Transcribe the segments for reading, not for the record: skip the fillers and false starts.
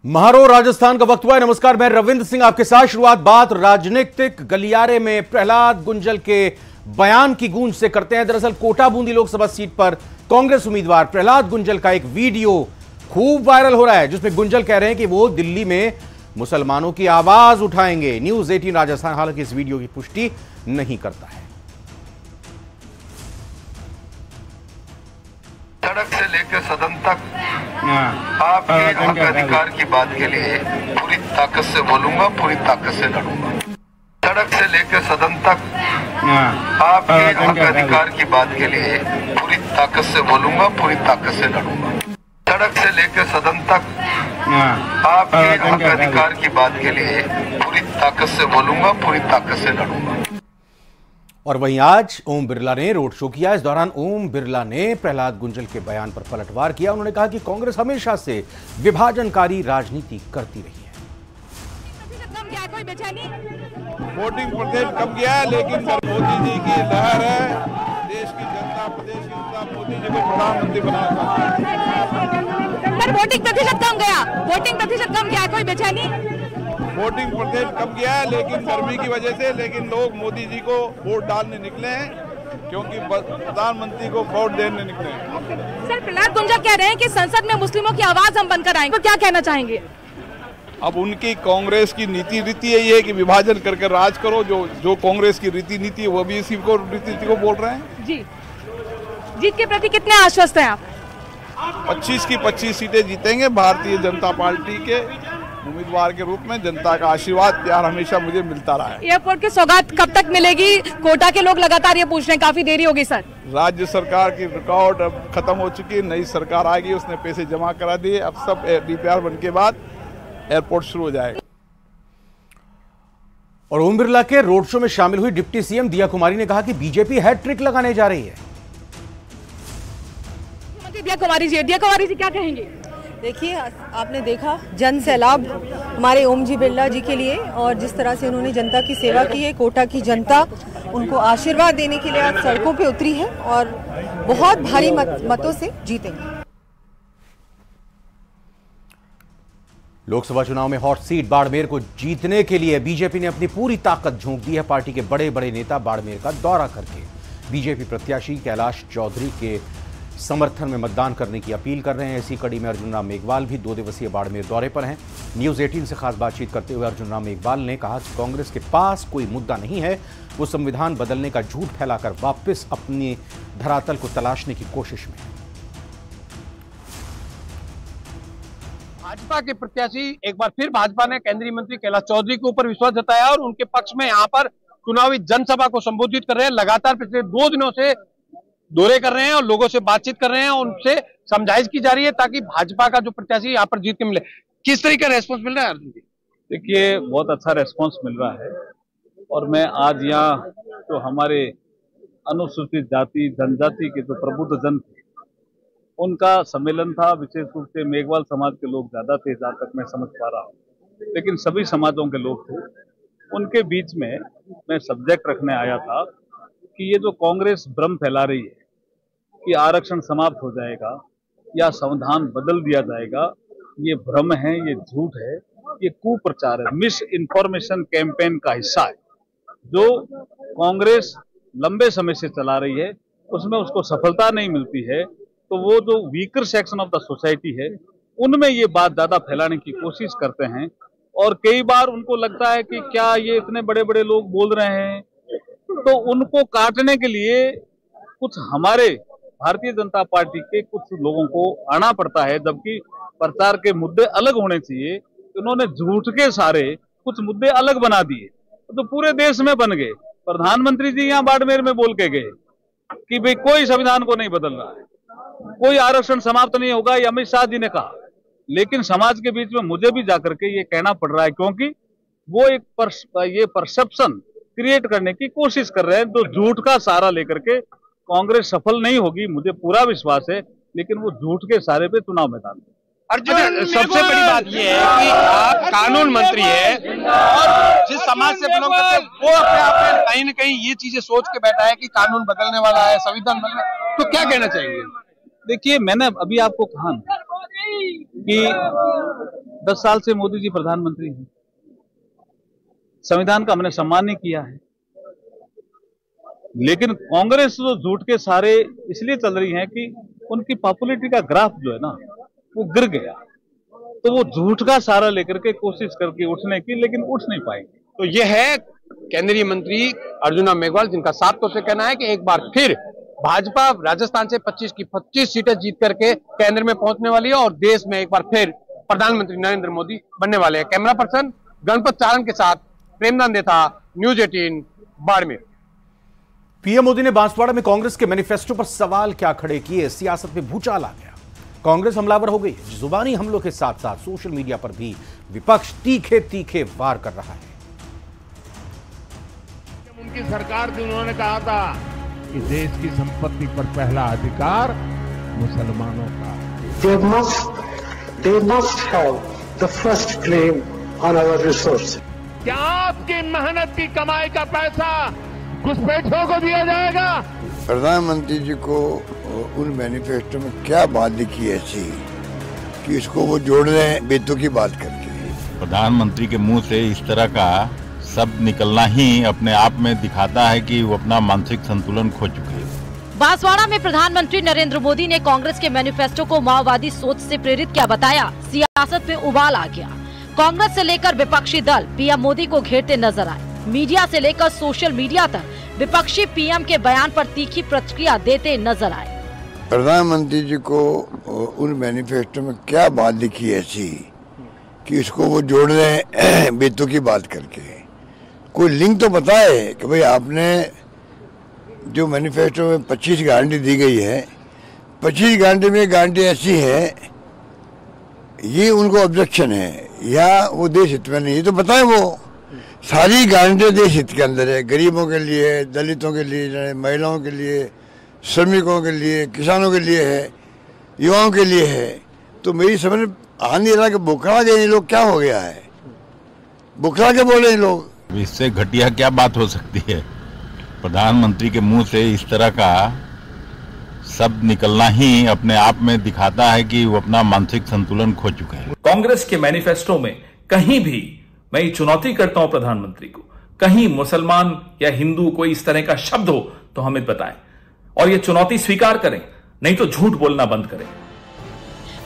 महारो राजस्थान का वक्त हुआ है। नमस्कार, मैं रविंद्र सिंह आपके साथ। शुरुआत बात राजनीतिक गलियारे में प्रहलाद गुंजल के बयान की गूंज से करते हैं। दरअसल कोटा बूंदी लोकसभा सीट पर कांग्रेस उम्मीदवार प्रहलाद गुंजल का एक वीडियो खूब वायरल हो रहा है, जिसमें गुंजल कह रहे हैं कि वो दिल्ली में मुसलमानों की आवाज उठाएंगे। न्यूज 18 राजस्थान हालांकि इस वीडियो की पुष्टि नहीं करता है। सड़क से लेकर सदन तक आपके हक अधिकार की बात के लिए पूरी ताकत से बोलूंगा, पूरी ताकत से लड़ूंगा। सड़क से लेकर सदन तक आपके हक अधिकार की बात के लिए पूरी ताकत से बोलूंगा, पूरी ताकत से लड़ूंगा। सड़क से लेकर सदन तक आपके हक अधिकार की बात के लिए पूरी ताकत से बोलूंगा, पूरी ताकत से लड़ूंगा। और वहीं आज ओम बिरला ने रोड शो किया। इस दौरान ओम बिरला ने प्रहलाद गुंजल के बयान पर पलटवार किया। उन्होंने कहा कि कांग्रेस हमेशा से विभाजनकारी राजनीति करती रही है। वोटिंग प्रतिशत कम गया है, लेकिन मोदी जी की लहर है। देश की जनता, प्रदेश की जनता मोदी जी को प्रधानमंत्री बनाना। सर, वोटिंग प्रतिशत कम गया, वोटिंग प्रतिशत कम गया, कोई बेचैनी? वोटिंग प्रतिशत कम गया है, लेकिन गर्मी की वजह से, लेकिन लोग मोदी जी को वोट डालने निकले हैं, क्योंकि प्रधानमंत्री को वोट देने निकले हैं। सर, प्रहलाद गुंजल कह रहे हैं कि संसद में मुस्लिमों की आवाज हम बनकर आएंगे, तो क्या कहना चाहेंगे? अब उनकी कांग्रेस की नीति यही है कि विभाजन करके राज करो। जो कांग्रेस की रीति नीति है वो भी इसी को रीति को बोल रहे हैं। जी, जीत के प्रति कितने आश्वस्त हैं आप? 25 की 25 सीटें जीतेंगे। भारतीय जनता पार्टी के उम्मीदवार के रूप में जनता का आशीर्वाद प्यार हमेशा मुझे मिलता रहा है। एयरपोर्ट की सौगात कब तक मिलेगी? कोटा के लोग लगातार ये पूछ रहे हैं, काफी देरी होगी सर। राज्य सरकार की रिकॉर्ड अब खत्म हो चुकी है, नई सरकार आएगी, उसने पैसे जमा करा दिए। अब सब डीपीआर बन के बाद एयरपोर्ट शुरू हो जाएगा। और ओम बिरला के रोड शो में शामिल हुई डिप्टी सीएम दिया कुमारी ने कहा कि बीजेपी हैट्रिक लगाने जा रही है। दिया कुमारी जी क्या कहेंगे? देखिए, आपने देखा जन सैलाब हमारे ओम जी बिरला जी के लिए, और जिस तरह से उन्होंने जनता की सेवा की है। कोटा की जनता उनको आशीर्वाद देने के लिए आज सड़कों पे उतरी है और बहुत भारी मतों से जीतेंगे। लोकसभा चुनाव में हॉट सीट बाड़मेर को जीतने के लिए बीजेपी ने अपनी पूरी ताकत झोंक दी है। पार्टी के बड़े बड़े नेता बाड़मेर का दौरा करके बीजेपी प्रत्याशी कैलाश चौधरी के समर्थन में मतदान करने की अपील कर रहे हैं। इसी कड़ी में अर्जुन राम मेघवाल भी 2 दिवसीय बाड़मेर दौरे पर हैं। न्यूज 18 से खास बातचीत करते हुए अर्जुन राम मेघवाल ने कहा कि कांग्रेस के पास कोई मुद्दा नहीं है, वो संविधान बदलने का झूठ फैलाकर वापस अपने धरातल को तलाशने की कोशिश में है। भाजपा के प्रत्याशी एक बार फिर भाजपा ने केंद्रीय मंत्री कैलाश चौधरी के ऊपर विश्वास जताया और उनके पक्ष में यहाँ पर चुनावी जनसभा को संबोधित कर रहे हैं। लगातार पिछले 2 दिनों से दौरे कर रहे हैं और लोगों से बातचीत कर रहे हैं और उनसे समझाइश की जा रही है ताकि भाजपा का जो प्रत्याशी यहाँ पर जीत के मिले। किस तरीके का रेस्पॉन्स मिल रहा है अर्जुन जी? देखिए, बहुत अच्छा रेस्पॉन्स मिल रहा है और मैं आज यहाँ जो हमारे अनुसूचित जाति जनजाति के जो प्रबुद्ध जन थे उनका सम्मेलन था। विशेष रूप से मेघवाल समाज के लोग ज्यादा थे, जहां तक मैं समझ पा रहा हूँ, लेकिन सभी समाजों के लोग थे। उनके बीच में मैं सब्जेक्ट रखने आया था कि ये जो कांग्रेस भ्रम फैला रही है कि आरक्षण समाप्त हो जाएगा या संविधान बदल दिया जाएगा, ये भ्रम है, ये झूठ है, ये कुप्रचार है, मिस इन्फॉर्मेशन कैंपेन का हिस्सा है जो कांग्रेस लंबे समय से चला रही है। उसमें उसको सफलता नहीं मिलती है, तो वो जो weaker section of the society है उनमें ये बात ज्यादा फैलाने की कोशिश करते हैं। और कई बार उनको लगता है कि क्या ये इतने बड़े बड़े लोग बोल रहे हैं, तो उनको काटने के लिए कुछ हमारे भारतीय जनता पार्टी के कुछ लोगों को आना पड़ता है, जबकि प्रचार के मुद्दे अलग होने चाहिए। उन्होंने झूठ के सारे कुछ मुद्दे अलग बना दिए तो पूरे देश में बन गए। प्रधानमंत्री जी यहाँ बाड़मेर में बोल के गए कि भाई कोई संविधान को नहीं बदल रहा है, कोई आरक्षण समाप्त नहीं होगा, ये अमित शाह जी ने कहा। लेकिन समाज के बीच में मुझे भी जाकर के ये कहना पड़ रहा है, क्योंकि वो ये परसेप्शन क्रिएट करने की कोशिश कर रहे हैं। तो झूठ का सहारा लेकर के कांग्रेस सफल नहीं होगी, मुझे पूरा विश्वास है, लेकिन वो झूठ के सहारे पे चुनाव मैदान में। अर्जुन, सबसे बड़ी बात यह है कि आप कानून मंत्री है और जिस समाज से बिलोंग करते हैं वो अपने आप में कहीं न कहीं ये चीजें सोच के बैठा है कि कानून बदलने वाला है, संविधान बदलने, तो क्या कहना चाहिए? देखिए, मैंने अभी आपको कहा कि 10 साल से मोदी जी प्रधानमंत्री हैं, संविधान का हमने सम्मान नहीं किया है, लेकिन कांग्रेस तो झूठ के सारे इसलिए चल रही है कि उनकी पॉपुलैरिटी का ग्राफ जो है ना वो गिर गया, तो वो झूठ का सहारा लेकर के कोशिश करके उठने की, लेकिन उठ नहीं पाएंगे। तो ये है केंद्रीय मंत्री अर्जुना मेघवाल, जिनका साफ तौर से कहना है कि एक बार फिर भाजपा राजस्थान से 25 की 25 सीटें जीत करके केंद्र में पहुंचने वाली है और देश में एक बार फिर प्रधानमंत्री नरेंद्र मोदी बनने वाले हैं। कैमरा पर्सन गणपत चारण के साथ प्रेमदान देता, न्यूज 18 बाड़मेर। पीएम मोदी ने बांसवाड़ा में कांग्रेस के मैनिफेस्टो पर सवाल क्या खड़े किए, सियासत में भूचाल आ गया। कांग्रेस हमलावर हो गई। जुबानी हमलों के साथ साथ सोशल मीडिया पर भी विपक्ष तीखे तीखे वार कर रहा है। उनकी सरकार थी, उन्होंने कहा था कि देश की संपत्ति पर पहला अधिकार मुसलमानों का। They must have the first claim on our resources. क्या आपकी मेहनत की कमाई का पैसा घुसपैठियों को दिया जाएगा? प्रधानमंत्री जी को उन मैनिफेस्टो में क्या बात लिखी है ऐसी कि इसको वो जोड़ रहे हैं बेतों की बात करके। प्रधानमंत्री के मुंह से इस तरह का शब्द निकलना ही अपने आप में दिखाता है कि वो अपना मानसिक संतुलन खो चुके हैं। बांसवाड़ा में प्रधानमंत्री नरेंद्र मोदी ने कांग्रेस के मैनिफेस्टो को माओवादी सोच से प्रेरित क्या बताया, सियासत में उबाल आ गया। कांग्रेस से लेकर विपक्षी दल पीएम मोदी को घेरते नजर आए। मीडिया से लेकर सोशल मीडिया तक विपक्षी पीएम के बयान पर तीखी प्रतिक्रिया देते नजर आए। प्रधानमंत्री जी को उन मैनिफेस्टो में क्या बात लिखी है ऐसी कि इसको वो जोड़ रहे हैं बेतों की बात करके। कोई लिंक तो बताए कि भाई आपने जो मैनिफेस्टो में 25 गारंटी दी गई है, 25 गारंटी में गारंटी ऐसी है, ये उनको ऑब्जेक्शन है या वो देश हित में नहीं, ये तो बताए। वो सारी गारंटी देश हित के अंदर है, गरीबों के लिए, दलितों के लिए, महिलाओं के लिए, श्रमिकों के लिए, किसानों के लिए है, युवाओं के लिए है। तो मेरी समझ में आ नहीं रहा कि बुखरा गए ये लोग, क्या हो गया है, बुखरा के बोले लोग। इससे घटिया क्या बात हो सकती है? प्रधानमंत्री के मुंह से इस तरह का शब्द निकलना ही अपने आप में दिखाता है कि वो अपना मानसिक संतुलन खो चुके हैं। कांग्रेस के मैनिफेस्टो में कहीं भी, मैं चुनौती करता हूं प्रधानमंत्री को, कहीं मुसलमान या हिंदू कोई इस तरह का शब्द हो तो हमें बताएं और ये चुनौती स्वीकार करें, नहीं तो झूठ बोलना बंद करें।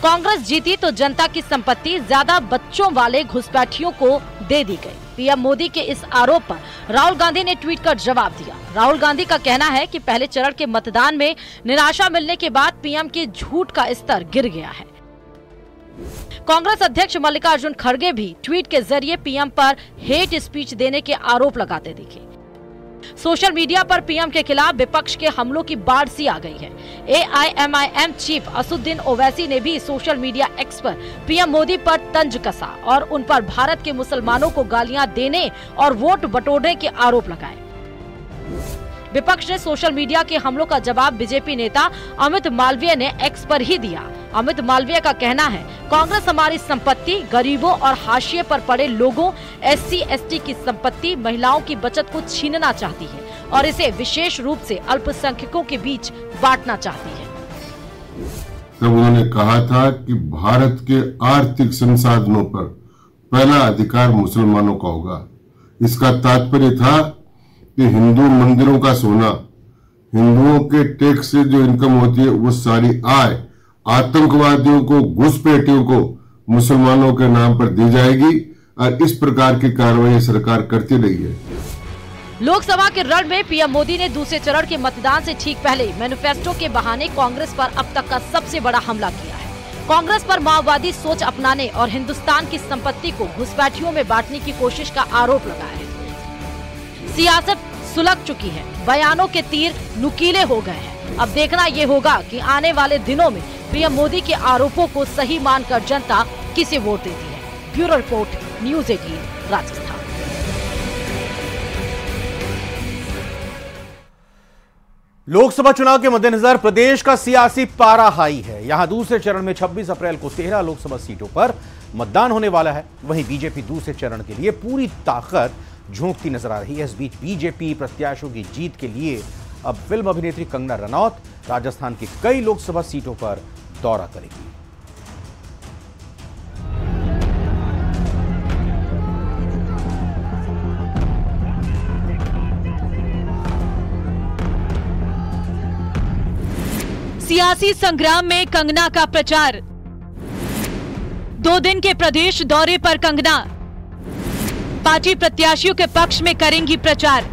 कांग्रेस जीती तो जनता की संपत्ति ज्यादा बच्चों वाले घुसपैठियों को दे दी गई। पीएम मोदी के इस आरोप पर राहुल गांधी ने ट्वीट कर जवाब दिया। राहुल गांधी का कहना है कि पहले चरण के मतदान में निराशा मिलने के बाद पीएम के झूठ का स्तर गिर गया है। कांग्रेस अध्यक्ष मल्लिकार्जुन खड़गे भी ट्वीट के जरिए पीएम पर हेट स्पीच देने के आरोप लगाते दिखे। सोशल मीडिया पर पीएम के खिलाफ विपक्ष के हमलों की बाढ़ सी आ गई है। AIMIM चीफ असुद्दीन ओवैसी ने भी सोशल मीडिया एक्स पर पीएम मोदी पर तंज कसा और उन पर भारत के मुसलमानों को गालियां देने और वोट बटोरने के आरोप लगाए। विपक्ष ने सोशल मीडिया के हमलों का जवाब बीजेपी नेता अमित मालवीय ने एक्स पर ही दिया। अमित मालवीय का कहना है, कांग्रेस हमारी संपत्ति, गरीबों और हाशिए पर पड़े लोगों, SC ST की संपत्ति, महिलाओं की बचत को छीनना चाहती है और इसे विशेष रूप से अल्पसंख्यकों के बीच बांटना चाहती है। तब उन्होंने कहा था कि भारत के आर्थिक संसाधनों पर पहला अधिकार मुसलमानों का होगा। इसका तात्पर्य था कि हिंदू मंदिरों का सोना, हिंदुओं के टैक्स से जो इनकम होती है वो सारी आय आतंकवादियों को, घुसपैठियों को मुसलमानों के नाम पर दी जाएगी और इस प्रकार की कार्रवाई सरकार करती रही है। लोकसभा के रण में पीएम मोदी ने दूसरे चरण के मतदान से ठीक पहले मैनिफेस्टो के बहाने कांग्रेस पर अब तक का सबसे बड़ा हमला किया है। कांग्रेस पर माओवादी सोच अपनाने और हिंदुस्तान की संपत्ति को घुसपैठियों में बांटने की कोशिश का आरोप लगाया है। सियासत सुलग चुकी है, बयानों के तीर नुकीले हो गए हैं। अब देखना ये होगा कि आने वाले दिनों में पीएम मोदी के आरोपों को सही मानकर जनता किसे वोट देती है। Bureau report, news 18 Rajasthan. Lok Sabha चुनाव के मद्देनजर प्रदेश का सियासी पारा हाई है। यहां दूसरे चरण में 26 अप्रैल को 13 लोकसभा सीटों पर मतदान होने वाला है। वहीं बीजेपी दूसरे चरण के लिए पूरी ताकत झोंकती नजर आ रही है। इस बीच बीजेपी प्रत्याशियों की जीत के लिए अब फिल्म अभिनेत्री कंगना रनौत राजस्थान की कई लोकसभा सीटों पर दौरा करेगी। सियासी संग्राम में कंगना का प्रचार। 2 दिन के प्रदेश दौरे पर कंगना पार्टी प्रत्याशियों के पक्ष में करेंगी प्रचार।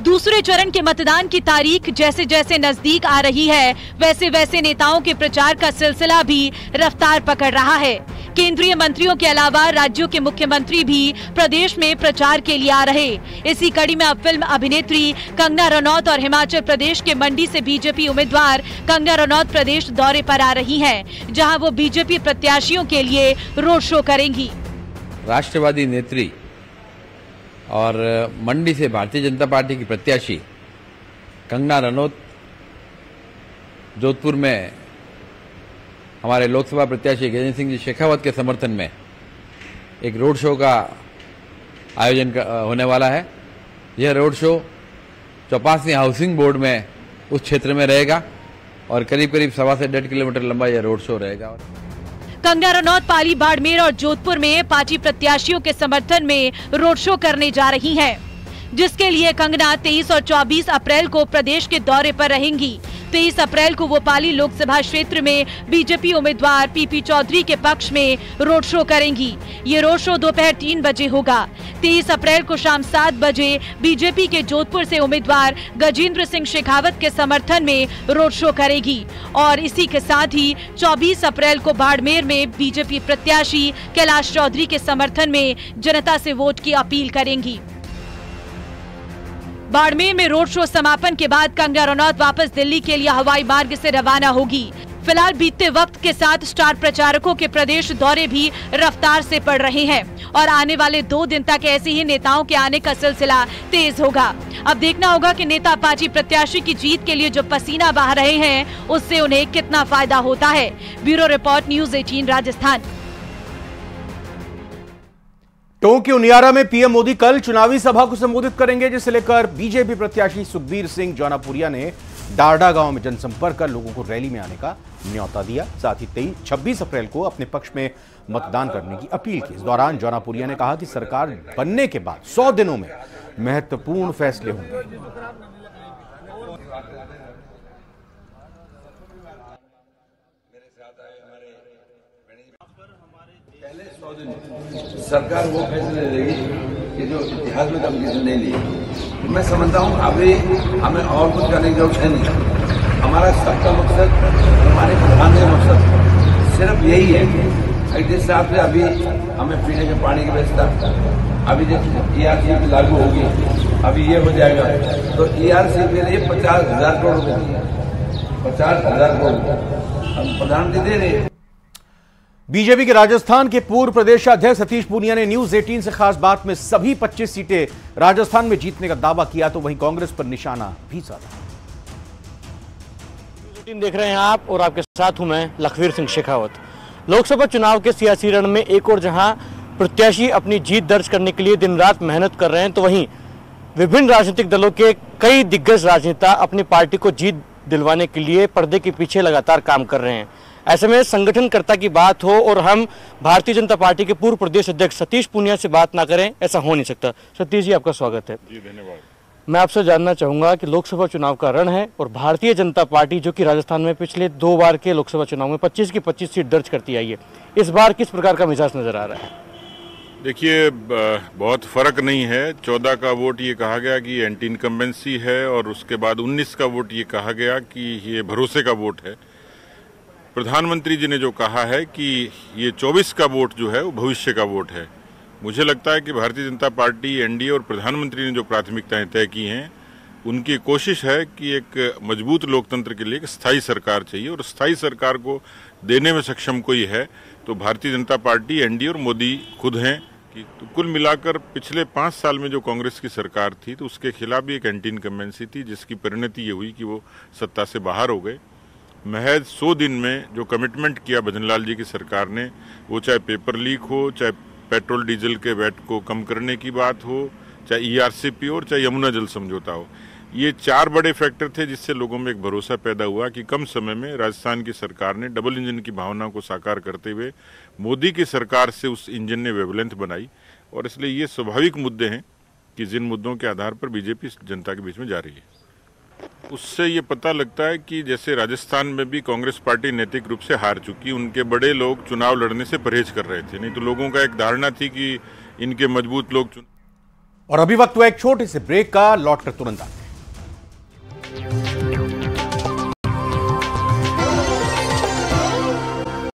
दूसरे चरण के मतदान की तारीख जैसे जैसे नजदीक आ रही है, वैसे वैसे नेताओं के प्रचार का सिलसिला भी रफ्तार पकड़ रहा है। केंद्रीय मंत्रियों के अलावा राज्यों के मुख्यमंत्री भी प्रदेश में प्रचार के लिए आ रहे। इसी कड़ी में अब फिल्म अभिनेत्री कंगना रनौत और हिमाचल प्रदेश के मंडी से बीजेपी उम्मीदवार कंगना रनौत प्रदेश दौरे पर आ रही हैं, जहां वो बीजेपी प्रत्याशियों के लिए रोड शो करेंगी। राष्ट्रवादी नेत्री और मंडी से भारतीय जनता पार्टी की प्रत्याशी कंगना रनौत जोधपुर में हमारे लोकसभा प्रत्याशी गजेंद्र सिंह जी शेखावत के समर्थन में एक रोड शो का आयोजन होने वाला है। यह road show Chaupasi housing board में उस क्षेत्र में रहेगा और करीब करीब 1.25 से 1.5 किलोमीटर लंबा यह रोड शो रहेगा। कंगना रनौत पाली, बाड़मेर और जोधपुर में पार्टी प्रत्याशियों के समर्थन में रोड शो करने जा रही हैं, जिसके लिए कंगना 23 और 24 अप्रैल को प्रदेश के दौरे पर रहेंगी। 23 अप्रैल को वो पाली लोकसभा क्षेत्र में बीजेपी उम्मीदवार पीपी चौधरी के पक्ष में रोड शो करेंगी। ये रोड शो दोपहर 3 बजे होगा। 23 अप्रैल को शाम 7 बजे बीजेपी के जोधपुर से उम्मीदवार गजेंद्र सिंह शेखावत के समर्थन में रोड शो करेगी और इसी के साथ ही 24 अप्रैल को बाड़मेर में बीजेपी प्रत्याशी कैलाश चौधरी के समर्थन में जनता से वोट की अपील करेंगी। बाड़मेर में रोड शो समापन के बाद कंगना रनौत वापस दिल्ली के लिए हवाई मार्ग से रवाना होगी। फिलहाल बीतते वक्त के साथ स्टार प्रचारकों के प्रदेश दौरे भी रफ्तार से पड़ रहे हैं और आने वाले 2 दिन तक ऐसे ही नेताओं के आने का सिलसिला तेज होगा। अब देखना होगा कि नेता पार्टी प्रत्याशी की जीत के लिए जो पसीना बहा रहे हैं, उससे उन्हें कितना फायदा होता है। Bureau report, news 18 Rajasthan. Tonk के उनियारा में पीएम मोदी कल चुनावी सभा को संबोधित करेंगे, जिसे लेकर बीजेपी प्रत्याशी सुखबीर सिंह जौनापुरिया ने डारडा गांव में जनसंपर्क कर लोगों को रैली में आने का न्योता दिया। साथ ही 26 अप्रैल को अपने पक्ष में मतदान करने की अपील की। इस दौरान जौनापुरिया ने कहा कि सरकार बनने के बाद 100 दिनों में महत्वपूर्ण फैसले होंगे। सरकार वो फैसले लेगी कि जो इतिहास में कभी किसी नहीं लिए। मैं समझता हूँ अभी हमें और कुछ करने की जरूरत है नहीं। हमारा सबका मकसद, हमारे प्रधान का मकसद सिर्फ यही है कि जिस हिसाब से अभी हमें पीने के पानी की व्यवस्था, अभी जब ERC लागू होगी, अभी ये हो जाएगा तो ERC के लिए 50,000 करोड़ रुपये, 50,000 करोड़ हम प्रधानमंत्री दे रहे हैं। बीजेपी के राजस्थान के पूर्व प्रदेशाध्यक्ष सतीश पूनिया ने न्यूज 18 से खास बात में सभी 25 सीटें राजस्थान में जीतने का दावा किया, तो वहीं कांग्रेस पर निशाना भी साधा। न्यूज 18 देख रहे हैं आप और आपके साथ हूं मैं लखवीर सिंह शेखावत। लोकसभा चुनाव के सियासी रण में एक और जहां प्रत्याशी अपनी जीत दर्ज करने के लिए दिन रात मेहनत कर रहे हैं, तो वहीं विभिन्न राजनीतिक दलों के कई दिग्गज राजनेता अपनी पार्टी को जीत दिलवाने के लिए पर्दे के पीछे लगातार काम कर रहे हैं। ऐसे में संगठनकर्ता की बात हो और हम भारतीय जनता पार्टी के पूर्व प्रदेश अध्यक्ष सतीश पूनिया से बात ना करें, ऐसा हो नहीं सकता। सतीश जी, आपका स्वागत है। जी धन्यवाद। मैं आपसे जानना चाहूंगा कि लोकसभा चुनाव का रण है और भारतीय जनता पार्टी जो कि राजस्थान में पिछले 2 बार के लोकसभा चुनाव में 25 की 25 सीट दर्ज करती आई है, इस बार किस प्रकार का मिजाज नजर आ रहा है? देखिए, बहुत फर्क नहीं है। 14 का वोट ये कहा गया कि एंटी इनकम्बेंसी है और उसके बाद 19 का वोट ये कहा गया कि ये भरोसे का वोट है। प्रधानमंत्री जी ने जो कहा है कि ये 24 का वोट जो है वो भविष्य का वोट है। मुझे लगता है कि भारतीय जनता पार्टी, एनडीए और प्रधानमंत्री ने जो प्राथमिकताएं तय की हैं, उनकी कोशिश है कि एक मजबूत लोकतंत्र के लिए एक स्थायी सरकार चाहिए और स्थायी सरकार को देने में सक्षम कोई है तो भारतीय जनता पार्टी, एनडीए और मोदी खुद हैं। तो कुल मिलाकर पिछले 5 साल में जो कांग्रेस की सरकार थी तो उसके खिलाफ भी एक एंटी इनकम्बेंसी थी, जिसकी परिणति ये हुई कि वो सत्ता से बाहर हो गए। महज 100 दिन में जो कमिटमेंट किया भजनलाल जी की सरकार ने, वो चाहे पेपर लीक हो, चाहे पेट्रोल डीजल के वैट को कम करने की बात हो, चाहे ERCP हो, चाहे यमुना जल समझौता हो, ये 4 बड़े फैक्टर थे जिससे लोगों में एक भरोसा पैदा हुआ कि कम समय में राजस्थान की सरकार ने डबल इंजन की भावना को साकार करते हुए मोदी की सरकार से उस इंजन ने वेवलेंथ बनाई। और इसलिए ये स्वाभाविक मुद्दे हैं कि जिन मुद्दों के आधार पर बीजेपी जनता के बीच में जा रही है। उससे ये पता लगता है कि जैसे राजस्थान में भी कांग्रेस पार्टी नैतिक रूप से हार चुकी, उनके बड़े लोग चुनाव लड़ने से परहेज कर रहे थे। नहीं तो लोगों का एक धारणा थी कि इनके मजबूत लोग और अभी वक्त हुआ एक छोटे से ब्रेक का, लौटकर तुरंत आते हैं।